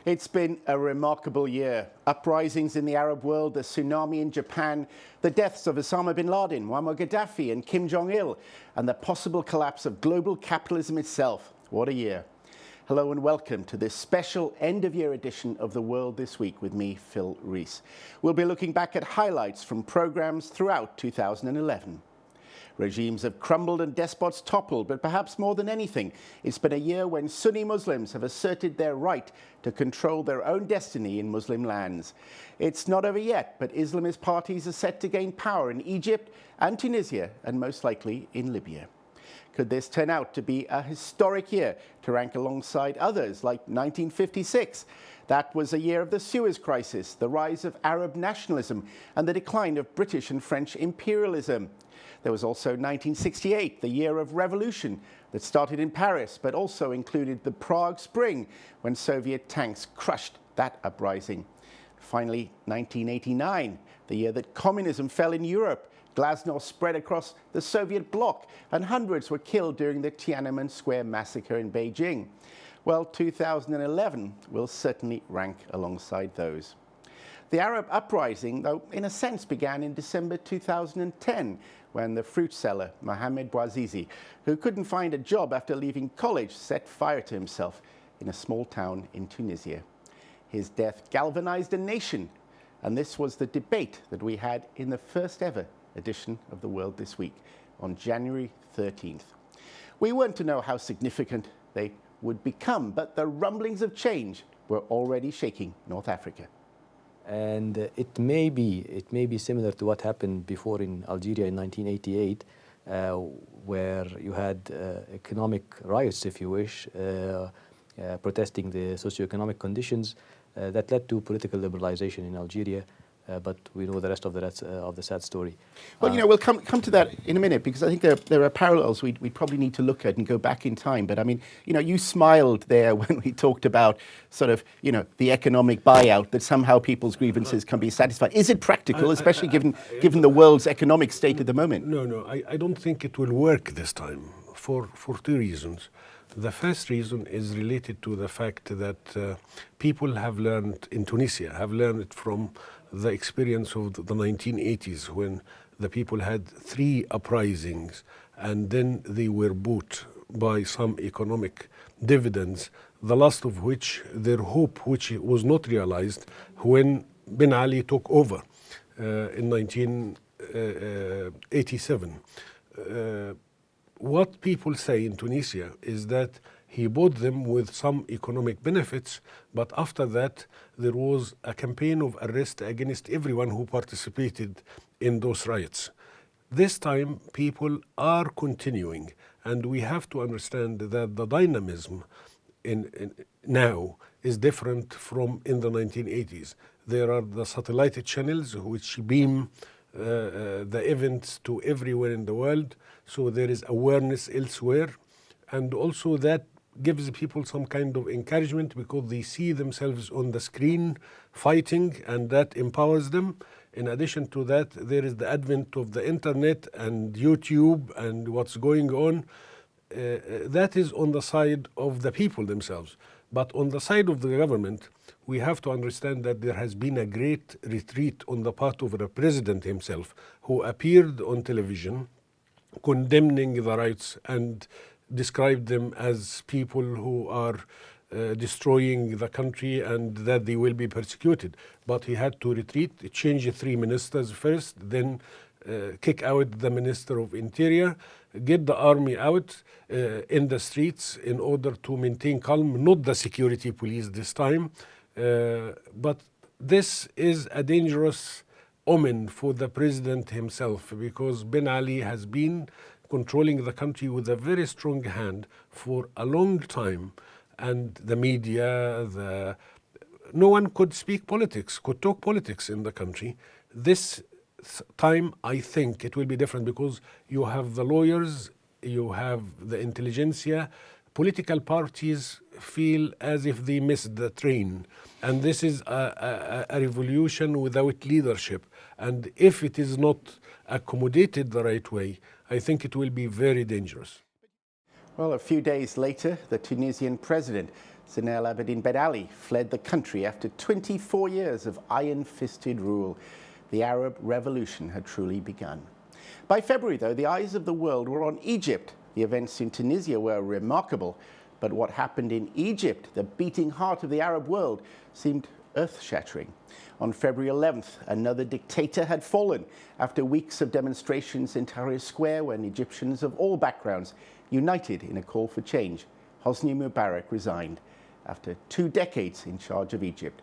It's been a remarkable year. Uprisings in the Arab world, the tsunami in Japan, the deaths of Osama Bin Laden, Muammar Gaddafi and Jong-il, and the possible collapse of global capitalism itself. What a year. Hello and welcome to this special end-of-year edition of The World This Week with me, Phil Rees. We'll be looking back at highlights from programs throughout 2011. Regimes have crumbled and despots toppled, but perhaps more than anything, it's been a year when Sunni Muslims have asserted their right to control their own destiny in Muslim lands. It's not over yet, but Islamist parties are set to gain power in Egypt and Tunisia, and most likely in Libya. Could this turn out to be a historic year to rank alongside others like 1956? That was a year of the Suez Crisis, the rise of Arab nationalism, and the decline of British and French imperialism. There was also 1968, the year of revolution that started in Paris, but also included the Prague Spring, when Soviet tanks crushed that uprising. Finally, 1989, the year that communism fell in Europe. Glasnost spread across the Soviet bloc, and hundreds were killed during the Tiananmen Square massacre in Beijing. Well, 2011 will certainly rank alongside those. The Arab uprising, though, in a sense began in December 2010, when the fruit seller, Mohamed Bouazizi, who couldn't find a job after leaving college, set fire to himself in a small town in Tunisia. His death galvanized a nation, and this was the debate that we had in the first ever edition of The World This Week on January 13th. We weren't to know how significant they would become, but the rumblings of change were already shaking North Africa. And it may be similar to what happened before in Algeria in 1988, where you had economic riots, if you wish, protesting the socioeconomic conditions that led to political liberalization in Algeria. But we know the rest of the sad story. Well, we'll come to that in a minute, because I think there are parallels we probably need to look at and go back in time. But I mean, you smiled there when we talked about sort of, the economic buyout, that somehow people's grievances can be satisfied. Is it practical, especially given the world's economic state at the moment? No, I don't think it will work this time for two reasons. The first reason is related to the fact that people have learned in Tunisia, have learned from the experience of the 1980s, when the people had 3 uprisings and then they were bought by some economic dividends, the last of which, their hope, which was not realized when Ben Ali took over in 1987. What people say in Tunisia is that he bought them with some economic benefits, but after that there was a campaign of arrest against everyone who participated in those riots. This time people are continuing, and we have to understand that the dynamism now is different from in the 1980s. There are the satellite channels which beam the events to everywhere in the world, so there is awareness elsewhere, and also that gives people some kind of encouragement because they see themselves on the screen fighting, and that empowers them. In addition to that, there is the advent of the internet and YouTube and what's going on. That is on the side of the people themselves. But on the side of the government, we have to understand that there has been a great retreat on the part of the president himself, who appeared on television condemning the riots and described them as people who are destroying the country and that they will be persecuted. But he had to retreat, change 3 ministers first, then kick out the Minister of Interior, get the army out in the streets in order to maintain calm, not the security police this time. But this is a dangerous omen for the president himself, because Ben Ali has been controlling the country with a very strong hand for a long time, and the media, no one could speak politics, could talk politics in the country. This time, I think it will be different, because you have the lawyers, you have the intelligentsia. Political parties feel as if they missed the train, and this is a revolution without leadership. And if it is not accommodated the right way, I think it will be very dangerous. Well, a few days later, the Tunisian president Zainal Abidine Ben Ali fled the country after 24 years of iron-fisted rule. The Arab Revolution had truly begun. By February, though, the eyes of the world were on Egypt. The events in Tunisia were remarkable, but what happened in Egypt, the beating heart of the Arab world, seemed earth-shattering. On February 11th, another dictator had fallen after weeks of demonstrations in Tahrir Square when Egyptians of all backgrounds united in a call for change. Hosni Mubarak resigned after 2 decades in charge of Egypt.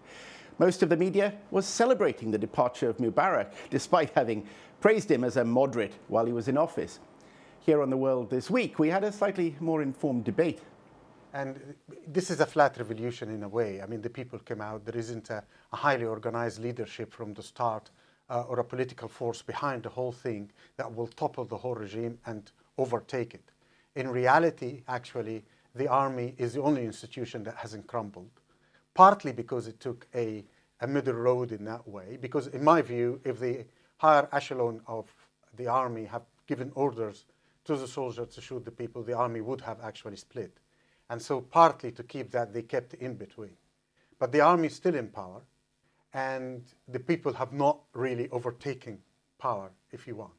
Most of the media was celebrating the departure of Mubarak, despite having praised him as a moderate while he was in office. Here on The World This Week, we had a slightly more informed debate. And this is a flat revolution in a way. I mean, the people came out. There isn't a highly organized leadership from the start or a political force behind the whole thing that will topple the whole regime and overtake it. In reality, actually, the army is the only institution that hasn't crumbled, partly because it took a middle road in that way. Because in my view, if the higher echelon of the army have given orders to the soldiers to shoot the people, the army would have actually split. And so partly to keep that, they kept in between. But the army is still in power, and the people have not really overtaken power, if you want.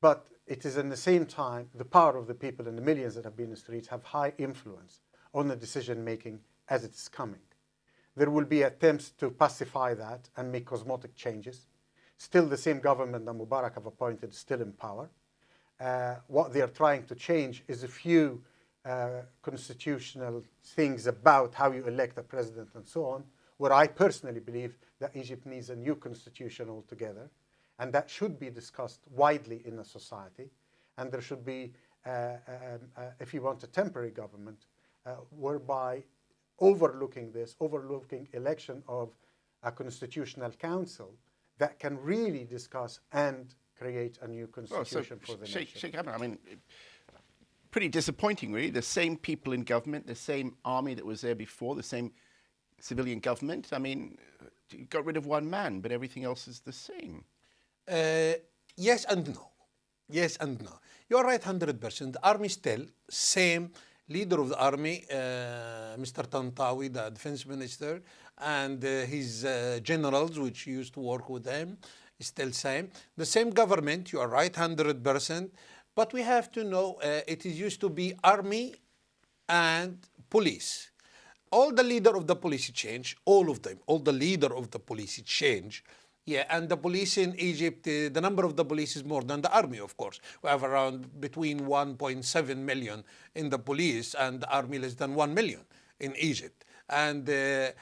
But it is in the same time, the power of the people and the millions that have been in the streets have high influence on the decision-making as it's coming. There will be attempts to pacify that and make cosmetic changes. Still, the same government that Mubarak have appointed is still in power. What they are trying to change is a few constitutional things about how you elect a president and so on, where I personally believe that Egypt needs a new constitution altogether, and that should be discussed widely in the society. And there should be, if you want, a temporary government, whereby overlooking election of a constitutional council that can really discuss and create a new constitution for the nation. Sheikh Ahmed, I mean, pretty disappointing, really. The same people in government, the same army that was there before, the same civilian government. I mean, you got rid of one man, but everything else is the same. Yes and no. Yes and no. You're right 100%. The army still, same leader of the army, Mr. Tantawi, the defense minister, and his generals, which used to work with him, still same. The same government, you are right 100%. But we have to know it used to be army and police. All the leader of the police change, all of them, all the leader of the police change. Yeah, and the police in Egypt, the number of the police is more than the army, of course. We have around between 1.7 million in the police and the army less than 1 million in Egypt. And the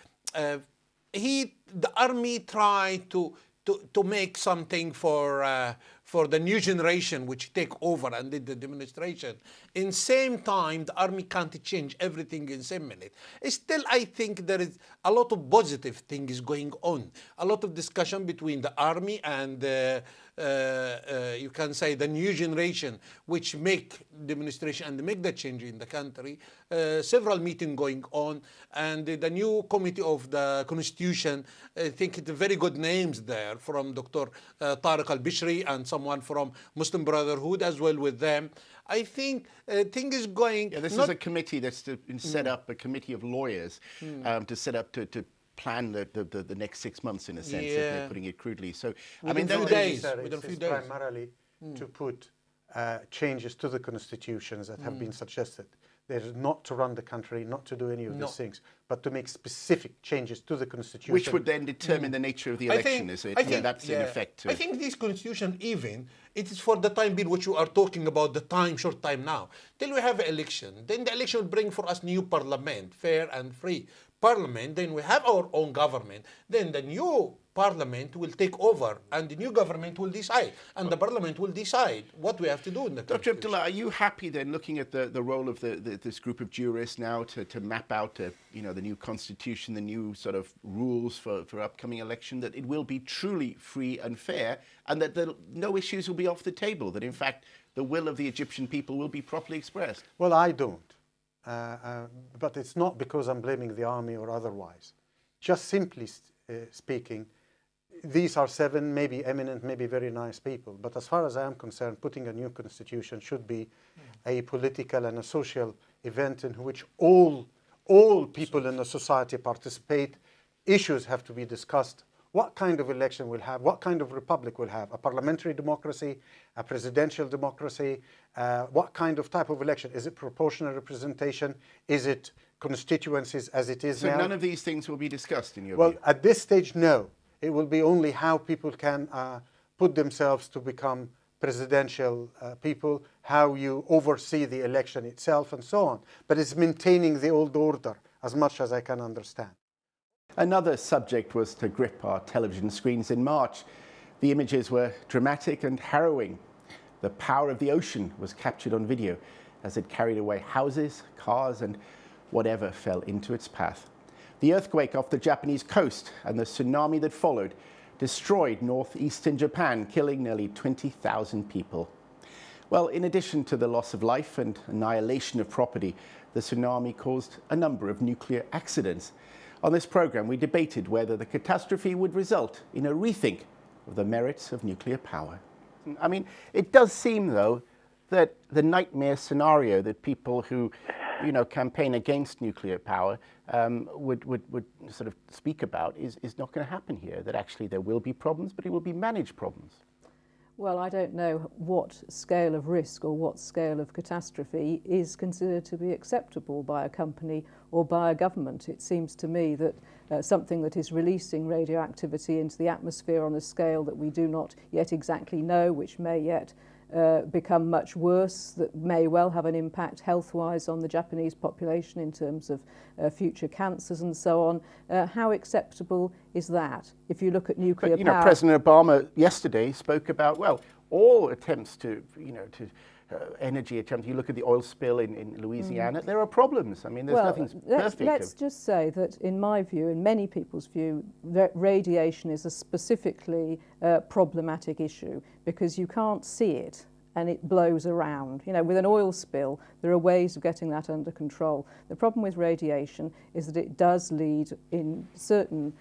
army tried to make something for the new generation which take over and did the demonstration. In same time, the army can't change everything in same minute. Still, I think there is a lot of positive things going on. A lot of discussion between the army and you can say the new generation which make demonstration and make the change in the country. Several meetings going on, and the new committee of the constitution, I think it's very good names there from Dr. Tariq al-Bishri and someone from Muslim Brotherhood as well with them. I think thing is going... Yeah, this is a committee that's been set up, a committee of lawyers to set up to plan the next 6 months, in a sense, if they're putting it crudely. So, I mean, within a few days. Primarily to put changes to the constitutions that have been suggested. There's not to run the country, not to do any of these things, but to make specific changes to the constitution. Which would then determine the nature of the election, is it? That's in effect. I think this constitution even, it is for the time being which you are talking about, the time, short time now, till we have an election. Then the election will bring for us new parliament, fair and free parliament. Then we have our own government. Then the new parliament will take over and the new government will decide, and the parliament will decide what we have to do in the country. Dr. Abdullah, are you happy then, looking at the role of this group of jurists now to map out the new constitution, the new sort of rules for upcoming election, that it will be truly free and fair, and that no issues will be off the table, that in fact the will of the Egyptian people will be properly expressed? Well, I don't. But it's not because I'm blaming the army or otherwise. Just simply speaking, these are 7 maybe eminent, maybe very nice people. But as far as I am concerned, putting a new constitution should be a political and a social event in which all all people in the society participate. Issues have to be discussed. What kind of election we'll have, what kind of republic we'll have, a parliamentary democracy, a presidential democracy, what kind of type of election? Is it proportional representation? Is it constituencies as it is now? So none of these things will be discussed in your Well, view? at this stage, no. It will be only how people can put themselves to become presidential people, how you oversee the election itself, and so on. But it's maintaining the old order as much as I can understand. Another subject was to grip our television screens in March. The images were dramatic and harrowing. The power of the ocean was captured on video as it carried away houses, cars, and whatever fell into its path. The earthquake off the Japanese coast and the tsunami that followed destroyed northeastern Japan, killing nearly 20,000 people. Well, in addition to the loss of life and annihilation of property, the tsunami caused a number of nuclear accidents. On this program, we debated whether the catastrophe would result in a rethink of the merits of nuclear power. I mean, it does seem, though, that the nightmare scenario that people who, campaign against nuclear power would sort of speak about is not going to happen here, that actually there will be problems, but it will be managed problems. Well, I don't know what scale of risk or what scale of catastrophe is considered to be acceptable by a company or by a government. It seems to me that something that is releasing radioactivity into the atmosphere on a scale that we do not yet exactly know, which may yet become much worse, that may well have an impact health-wise on the Japanese population in terms of future cancers and so on. How acceptable is that? If you look at nuclear power... President Obama yesterday spoke about, all attempts to, energy attempts. You look at the oil spill in Louisiana, there are problems. I mean, there's nothing's perfect. Let's just say that, in my view, in many people's view, radiation is a specifically problematic issue because you can't see it and it blows around. With an oil spill, there are ways of getting that under control. The problem with radiation is that it does lead in certain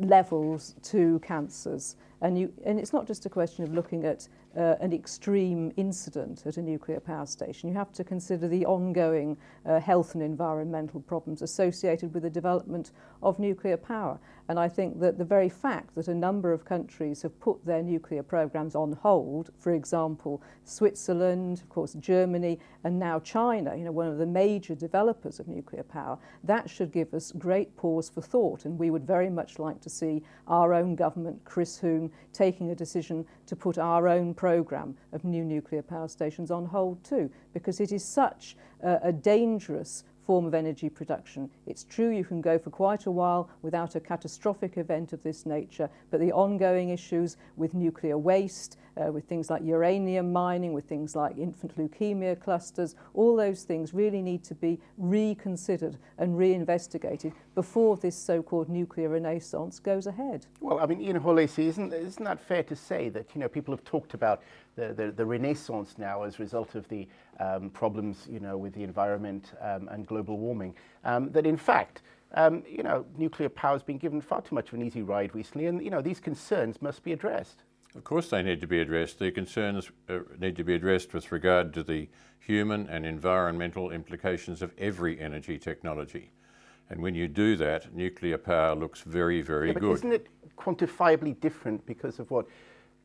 levels to cancers. And it's not just a question of looking at an extreme incident at a nuclear power station. You have to consider the ongoing health and environmental problems associated with the development of nuclear power. And I think that the very fact that a number of countries have put their nuclear programs on hold, for example, Switzerland, of course, Germany, and now China, one of the major developers of nuclear power, that should give us great pause for thought. And we would very much like to see our own government, Chris Huhn, taking a decision to put our own programme of new nuclear power stations on hold too, because it is such a dangerous form of energy production. It's true you can go for quite a while without a catastrophic event of this nature, but the ongoing issues with nuclear waste, with things like uranium mining, with things like infant leukemia clusters, all those things really need to be reconsidered and reinvestigated before this so-called nuclear renaissance goes ahead. Well, I mean, Holesi, isn't that fair to say that, people have talked about the renaissance now as a result of the problems, with the environment and global warming, that in fact, nuclear power has been given far too much of an easy ride recently, and, these concerns must be addressed. Of course they need to be addressed. The concerns need to be addressed with regard to the human and environmental implications of every energy technology. And when you do that, nuclear power looks very, very good. Isn't it quantifiably different because of what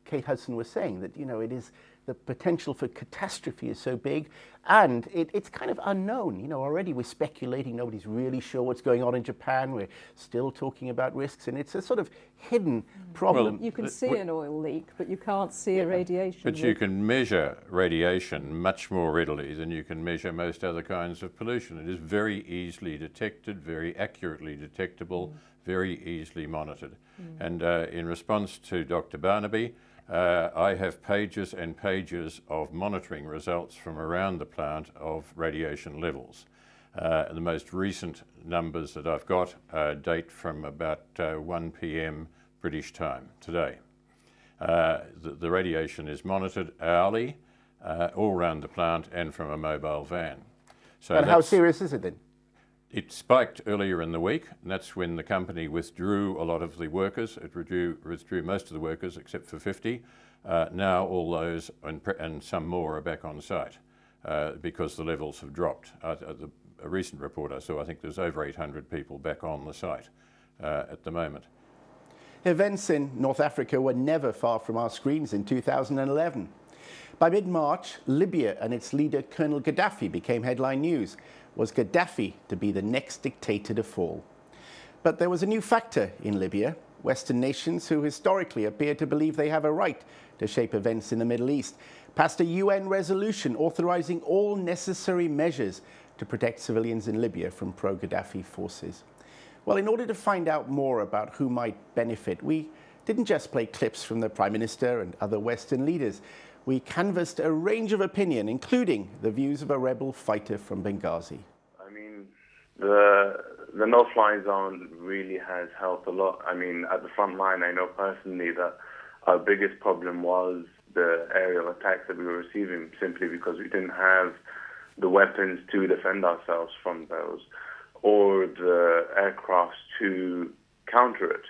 Kate Hudson was saying, that, it is the potential for catastrophe is so big, and it's kind of unknown. Already we're speculating, nobody's really sure what's going on in Japan. We're still talking about risks, and it's a sort of hidden problem. Well, you can see an oil leak, but you can't see a radiation But leak. you can measure radiation much more readily than you can measure most other kinds of pollution. It is very easily detected, very accurately detectable, very easily monitored. And in response to Dr. Barnaby, I have pages and pages of monitoring results from around the plant of radiation levels. The most recent numbers that I've got date from about 1 p.m. British time today. The radiation is monitored hourly all around the plant and from a mobile van. So and how serious is it then? It spiked earlier in the week, and that's when the company withdrew a lot of the workers. It withdrew most of the workers except for 50. Now all those and some more are back on site because the levels have dropped. a recent report I saw, I think there's over 800 people back on the site at the moment. Events in North Africa were never far from our screens in 2011. By mid-March, Libya and its leader, Colonel Gaddafi, became headline news. Was Gaddafi to be the next dictator to fall? But there was a new factor in Libya. Western nations, who historically appear to believe they have a right to shape events in the Middle East, passed a UN resolution authorizing all necessary measures to protect civilians in Libya from pro-Gaddafi forces. Well, in order to find out more about who might benefit, we didn't just play clips from the Prime Minister and other Western leaders. We canvassed a range of opinion, including the views of a rebel fighter from Benghazi. I mean, the no-fly zone really has helped a lot. I mean, at the front line, I know personally that our biggest problem was the aerial attacks that we were receiving, simply because we didn't have the weapons to defend ourselves from those, or the aircrafts to counter it.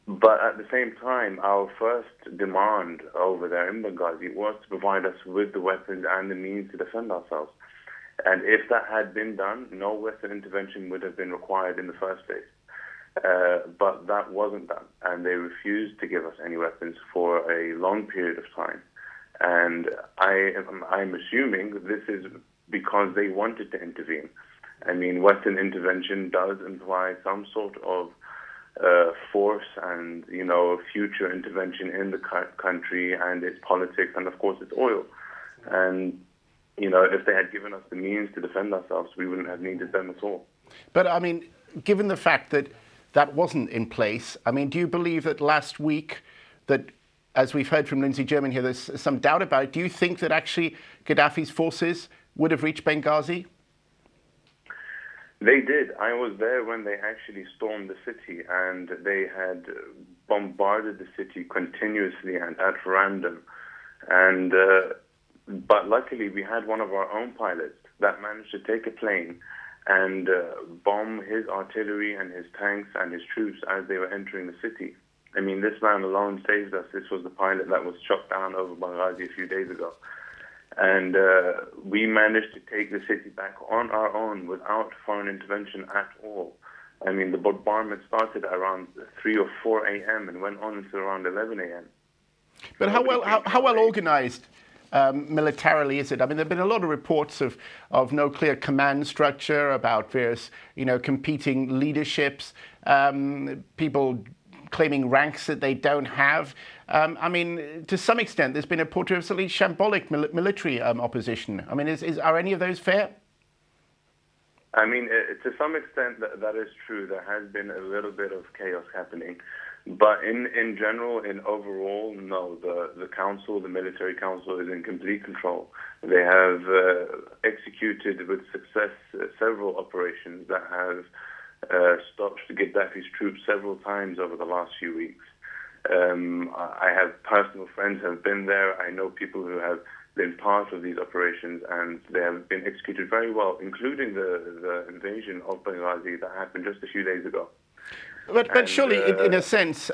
But at the same time, our first demand over there in Benghazi was to provide us with the weapons and the means to defend ourselves. And if that had been done, no Western intervention would have been required in the first place. But that wasn't done, and they refused to give us any weapons for a long period of time. And I'm assuming this is because they wanted to intervene. I mean, Western intervention does imply some sort of force and, you know, future intervention in the country and its politics and, of course, its oil. And, you know, if they had given us the means to defend ourselves, we wouldn't have needed them at all. But, I mean, given the fact that that wasn't in place, I mean, do you believe that last week that, as we've heard from Lindsay German here, there's some doubt about it, do you think that actually Gaddafi's forces would have reached Benghazi? They did. I was there when they actually stormed the city, and they had bombarded the city continuously and at random. And but luckily, we had one of our own pilots that managed to take a plane and bomb his artillery and his tanks and his troops as they were entering the city. I mean, this man alone saved us. This was the pilot that was shot down over Benghazi a few days ago. And we managed to take the city back on our own without foreign intervention at all. I mean, the bombardment started around 3 or 4 a.m. and went on until around 11 a.m. But how well organized militarily is it? I mean, there have been a lot of reports of no clear command structure, about various, you know, competing leaderships, people claiming ranks that they don't have. I mean, to some extent, there's been a portrait of slightly shambolic military opposition. I mean, are any of those fair? I mean, to some extent, that is true. There has been a little bit of chaos happening. But in general, in overall, no. The council, the military council, is in complete control. They have executed with success several operations that have stopped Gaddafi's troops several times over the last few weeks. I have personal friends who have been there. I know people who have been part of these operations, and they have been executed very well, including the invasion of Benghazi that happened just a few days ago. But surely, in a sense,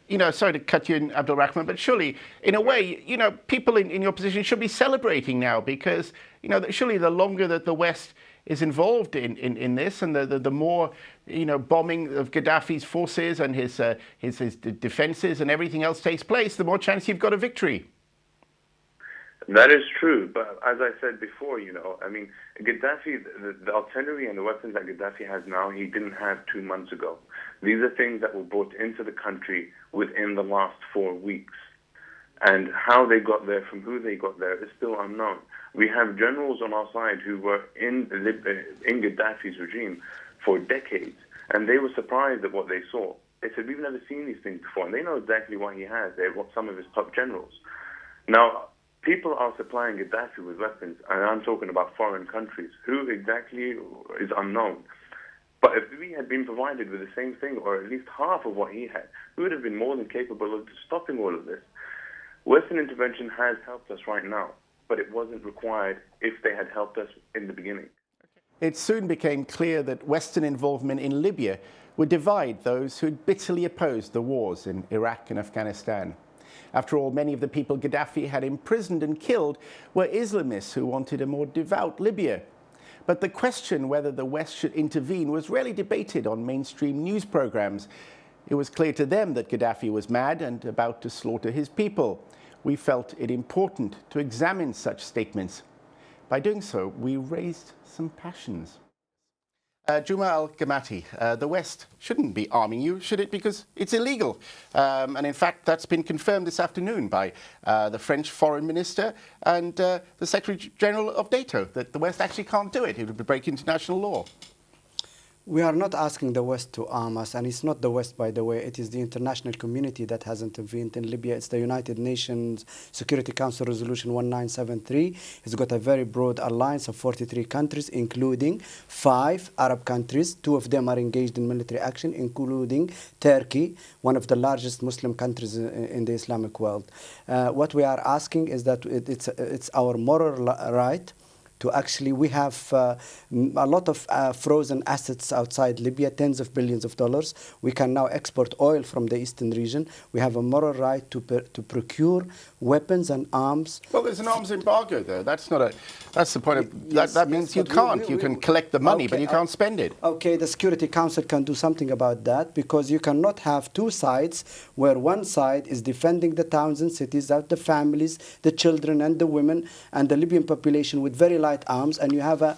you know, sorry to cut you in, Abdul Rahman, but surely, in a way, you know, people in your position should be celebrating now, because, you know, surely the longer that the West is involved in this, and the more, you know, bombing of Gaddafi's forces and his defenses and everything else takes place, the more chance you've got a victory. That is true, but as I said before, you know, I mean, Gaddafi, the artillery and the weapons that Gaddafi has now, he didn't have 2 months ago. These are things that were brought into the country within the last 4 weeks. And how they got there, from who they got there, is still unknown. We have generals on our side who were in Gaddafi's regime for decades, and they were surprised at what they saw. They said, we've never seen these things before, and they know exactly what he has. They're some of his top generals. Now, people are supplying Gaddafi with weapons, and I'm talking about foreign countries. Who exactly is unknown. But if we had been provided with the same thing, or at least half of what he had, we would have been more than capable of stopping all of this. Western intervention has helped us right now, but it wasn't required if they had helped us in the beginning. It soon became clear that Western involvement in Libya would divide those who had bitterly opposed the wars in Iraq and Afghanistan. After all, many of the people Gaddafi had imprisoned and killed were Islamists who wanted a more devout Libya. But the question whether the West should intervene was rarely debated on mainstream news programs. It was clear to them that Gaddafi was mad and about to slaughter his people. We felt it important to examine such statements. By doing so, we raised some passions. Juma al-Gamati, the West shouldn't be arming you, should it? Because it's illegal. And in fact, that's been confirmed this afternoon by the French Foreign Minister and the Secretary General of NATO, that the West actually can't do it. It would break international law. We are not asking the West to arm us, and it's not the West, by the way. It is the international community that has intervened in Libya. It's the United Nations Security Council Resolution 1973. It's got a very broad alliance of 43 countries, including 5 Arab countries. 2 of them are engaged in military action, including Turkey, one of the largest Muslim countries in the Islamic world. What we are asking is that it's our moral right to actually, we have a lot of frozen assets outside Libya, tens of billions of dollars. We can now export oil from the eastern region. We have a moral right to procure weapons and arms. Well, there's an arms embargo, though. That's not a. That's the point of. Yes, that means you can't. You can collect the money, but you can't spend it. Okay, the Security Council can do something about that, because you cannot have 2 sides where one side is defending the towns and cities, the families, the children and the women and the Libyan population with very light arms, and you have a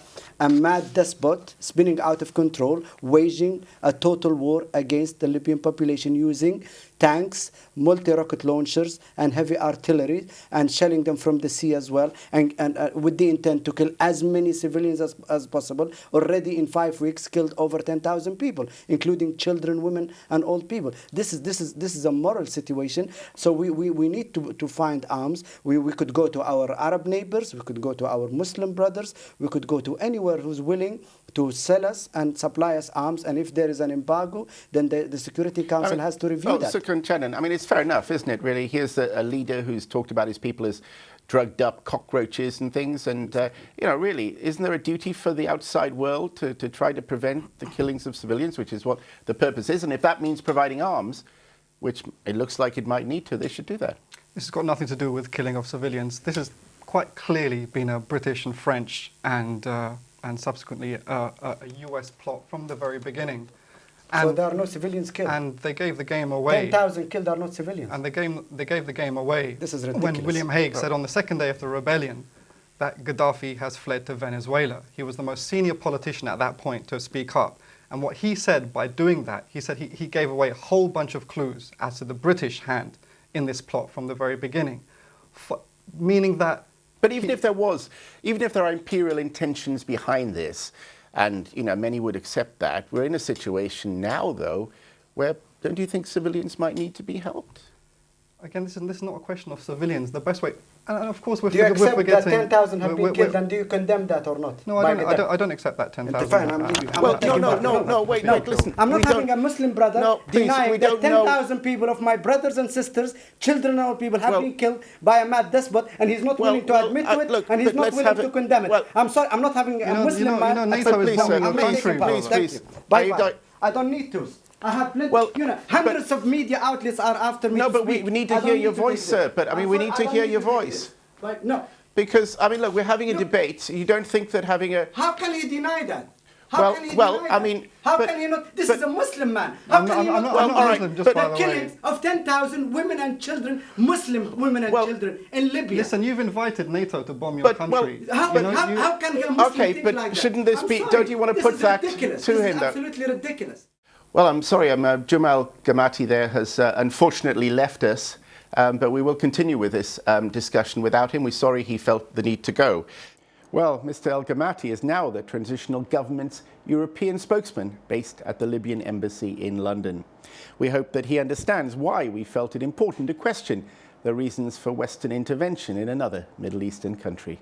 mad despot spinning out of control, waging a total war against the Libyan population using tanks, multi-rocket launchers and heavy artillery, and shelling them from the sea as well, and with the intent to kill as many civilians as possible. Already in 5 weeks killed over 10,000 people, including children, women and old people. This is a moral situation. So we need to find arms. We could go to our Arab neighbors, we could go to our Muslim brothers, we could go to anywhere who's willing to sell us and supply us arms, and if there is an embargo, then the Security Council has to review that. I mean, it's fair enough, isn't it, really? Here's a leader who's talked about his people as drugged up cockroaches and things, and, you know, really, isn't there a duty for the outside world to try to prevent the killings of civilians, which is what the purpose is? And if that means providing arms, which it looks like it might need to, they should do that. This has got nothing to do with killing of civilians. This has quite clearly been a British and French and subsequently a US plot from the very beginning. So there are no civilians killed. And they gave the game away. 10,000 killed are not civilians. And they gave the game away. This is ridiculous. When William Hague said on the 2nd day of the rebellion that Gaddafi has fled to Venezuela. He was the most senior politician at that point to speak up. And what he said by doing that, he said he gave away a whole bunch of clues as to the British hand in this plot from the very beginning. Meaning that... But even if there are imperial intentions behind this, and, you know, many would accept that, we're in a situation now, though, where don't you think civilians might need to be helped? Again, this is not a question of civilians. The best way, and of course, do you accept that 10,000 have been killed, and do you condemn that or not? No, I don't accept that 10,000. Fine, I'm leaving. Wait, listen. I'm not having a Muslim brother denying that 10,000 people of my brothers and sisters, children and old people, have been killed by a mad despot, and he's not willing to admit to it, and he's not willing to condemn it. I'm sorry, I'm not having a Muslim man. NATO is bombing your country. Please. Bye-bye. I don't need to. I have plenty, hundreds of media outlets are after me. No, but we need to hear your voice, sir. But, I mean, we need to hear your voice. No. Because, I mean, look, we're having a debate. You don't think that having a... How can he deny that? How can he not? This is a Muslim man. How can he not? I'm not Muslim, just by the way. The killings of 10,000 women and children, Muslim women and children in Libya. Listen, you've invited NATO to bomb your country. How can a Muslim think like that? Okay, but shouldn't this be... Don't you want to put that to him, though? This is absolutely ridiculous. Well, I'm sorry, Juma al-Gamati there has unfortunately left us, but we will continue with this discussion without him. We're sorry he felt the need to go. Well, Mr. al-Gamati is now the transitional government's European spokesman based at the Libyan embassy in London. We hope that he understands why we felt it important to question the reasons for Western intervention in another Middle Eastern country.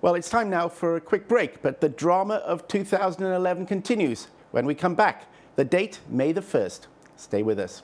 Well, it's time now for a quick break, but the drama of 2011 continues when we come back. The date, May the 1st. Stay with us.